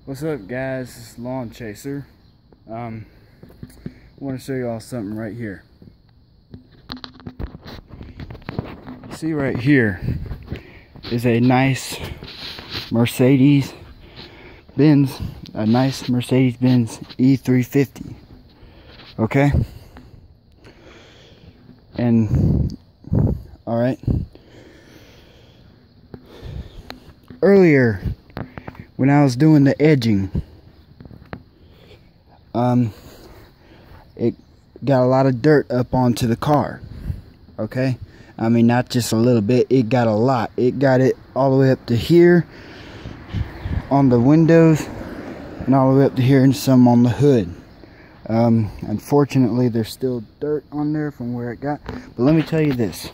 What's up, guys? This is Lawn Chaser. I want to show you all something right here. See right here is a nice Mercedes-Benz E350. Okay? And alright. Earlier, when I was doing the edging, it got a lot of dirt up onto the car. Okay, I mean, not just a little bit, it got a lot. It got it all the way up to here on the windows and all the way up to here and some on the hood. Unfortunately, there's still dirt on there from where it got, but let me tell you this.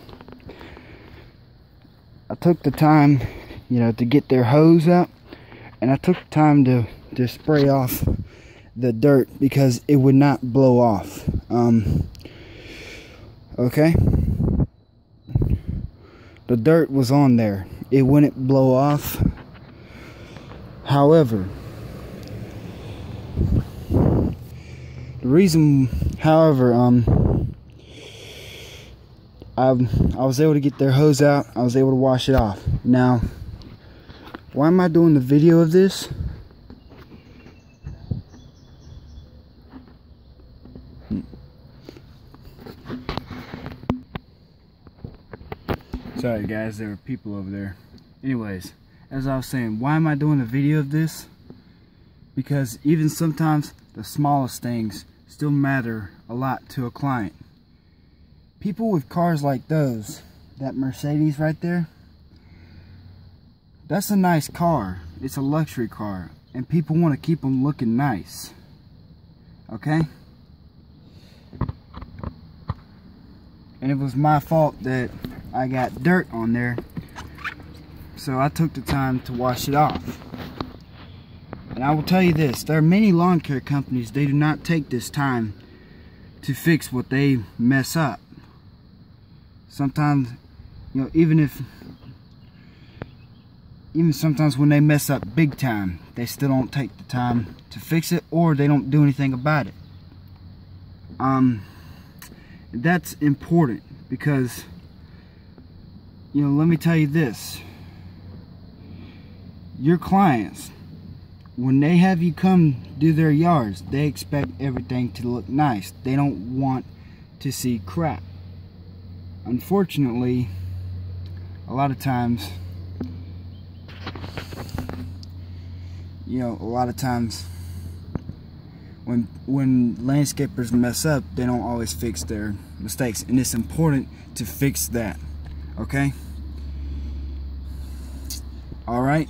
I took the time, to get their hose out, and I took time to spray off the dirt because it would not blow off. Okay, the dirt was on there, it wouldn't blow off. However, I was able to get their hose out. I was able to wash it off. Now, why am I doing the video of this? Sorry guys, there were people over there. Anyways, as I was saying, why am I doing a video of this? Because even sometimes the smallest things still matter a lot to a client. People with cars like those, that Mercedes right there, that's a nice car. It's a luxury car, and people want to keep them looking nice. Okay? And it was my fault that I got dirt on there, so I took the time to wash it off. And I will tell you this, there are many lawn care companies, they do not take this time to fix what they mess up. Sometimes, even sometimes when they mess up big time, they still don't take the time to fix it, or they don't do anything about it. That's important because, let me tell you this. Your clients, when they have you come do their yards, they expect everything to look nice. They don't want to see crap. Unfortunately, a lot of times, when landscapers mess up, they don't always fix their mistakes, and it's important to fix that. Okay? Alright?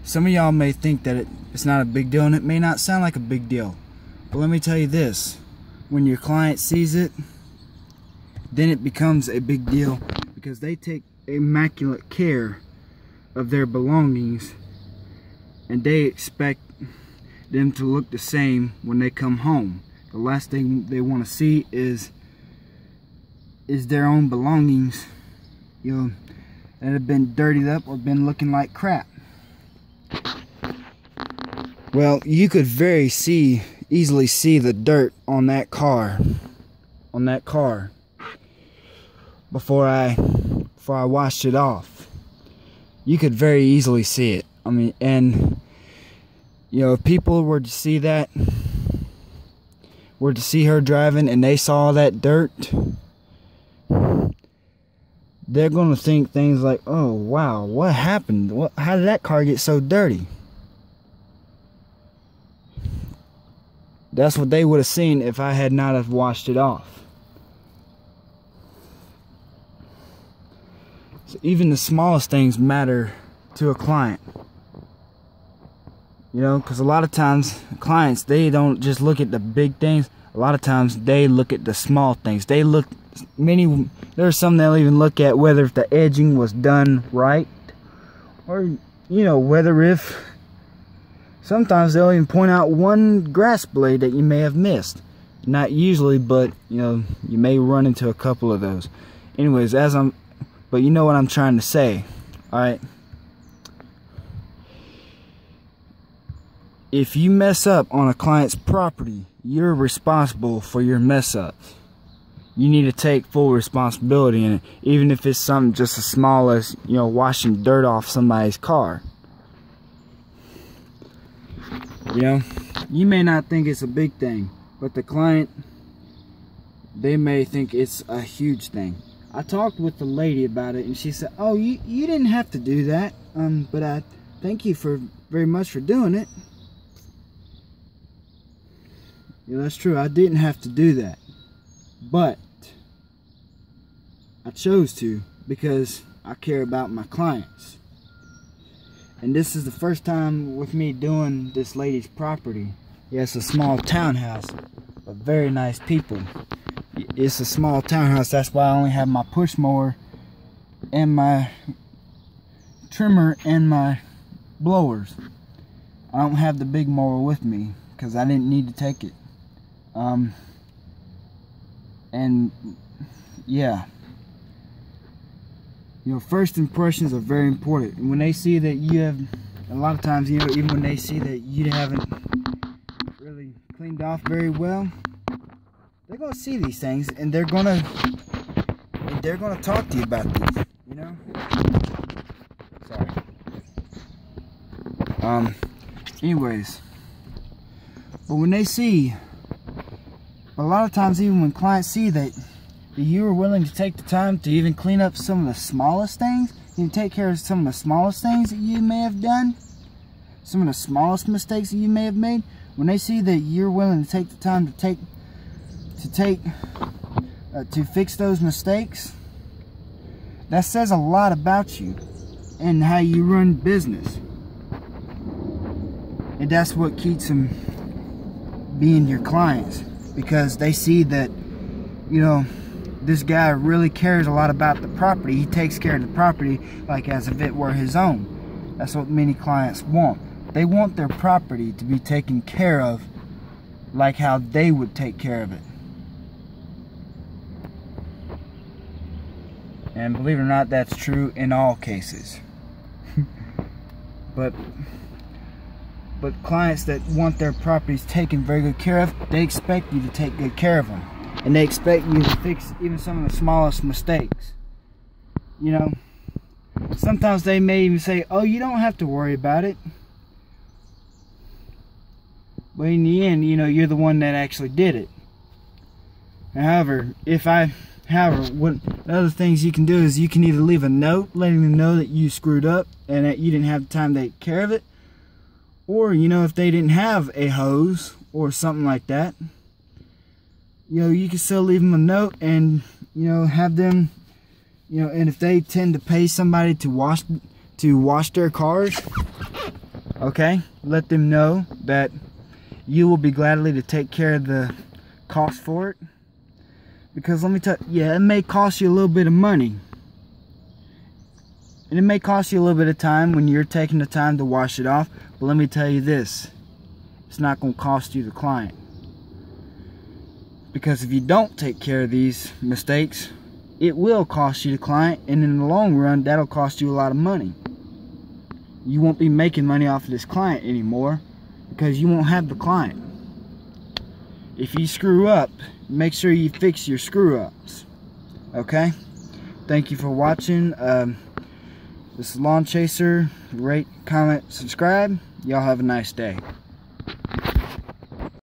Some of y'all may think that it's not a big deal, and it may not sound like a big deal, but let me tell you this, when your client sees it, then it becomes a big deal, because they take immaculate care of their belongings, and they expect them to look the same when they come home. The last thing they want to see is their own belongings, that have been dirtied up or been looking like crap. Well, you could very easily see the dirt on that car, before I washed it off. You could very easily see it. I mean, and if people were to see that, were to see her driving and they saw that dirt, they're gonna think things like, oh wow, what happened? How did that car get so dirty? That's what they would have seen if I had not have washed it off. So even the smallest things matter to a client. Because a lot of times clients, they don't just look at the big things. A lot of times they look at the small things. There are some they'll even look at whether if the edging was done right, or sometimes they'll even point out one grass blade that you may have missed. Not usually, but you may run into a couple of those. Anyways, but you know what I'm trying to say. Alright, if you mess up on a client's property, you're responsible for your mess ups. You need to take full responsibility in it, even if it's something just as small as, you know, washing dirt off somebody's car. You know, you may not think it's a big thing, but the client, they may think it's a huge thing. I talked with the lady about it, and she said, "Oh, you didn't have to do that, but I thank you very much for doing it." Yeah, that's true. I didn't have to do that, but I chose to because I care about my clients. And this is the first time with me doing this lady's property. Yeah, it's a small townhouse, but very nice people. It's a small townhouse, that's why I only have my push mower and my trimmer and my blowers. I don't have the big mower with me because I didn't need to take it. And yeah, you know, first impressions are very important. And when they see that you have, a lot of times, you know, even when they see that you haven't really cleaned off very well, they're gonna see these things, and they're gonna talk to you about these, you know. Sorry. Anyways, but when they see, a lot of times, even when clients see that you are willing to take the time to even clean up some of the smallest things, you take care of some of the smallest things that you may have done, some of the smallest mistakes that you may have made, when they see that you're willing to take the time to fix those mistakes, that says a lot about you and how you run business. And that's what keeps them being your clients, because they see that, you know, this guy really cares a lot about the property. He takes care of the property like as if it were his own. That's what many clients want. They want their property to be taken care of like how they would take care of it. And believe it or not, that's true in all cases. But clients that want their properties taken very good care of, they expect you to take good care of them. And they expect you to fix even some of the smallest mistakes. You know, sometimes they may even say, "Oh, you don't have to worry about it." But in the end, you know, you're the one that actually did it. However, what the other things you can do is you can either leave a note letting them know that you screwed up and that you didn't have the time to take care of it. Or, you know, if they didn't have a hose or something like that, you know, you can still leave them a note and, you know, have them, you know, and if they tend to pay somebody to wash their cars, okay, let them know that you will be gladly to take care of the cost for it. Because let me tell you, yeah, it may cost you a little bit of money. And it may cost you a little bit of time when you're taking the time to wash it off. But let me tell you this, it's not going to cost you the client. Because if you don't take care of these mistakes, it will cost you the client, and in the long run, that'll cost you a lot of money. You won't be making money off of this client anymore because you won't have the client. If you screw up, make sure you fix your screw ups. Okay? Thank you for watching. This is Lawn Chaser. Rate, comment, subscribe. Y'all have a nice day.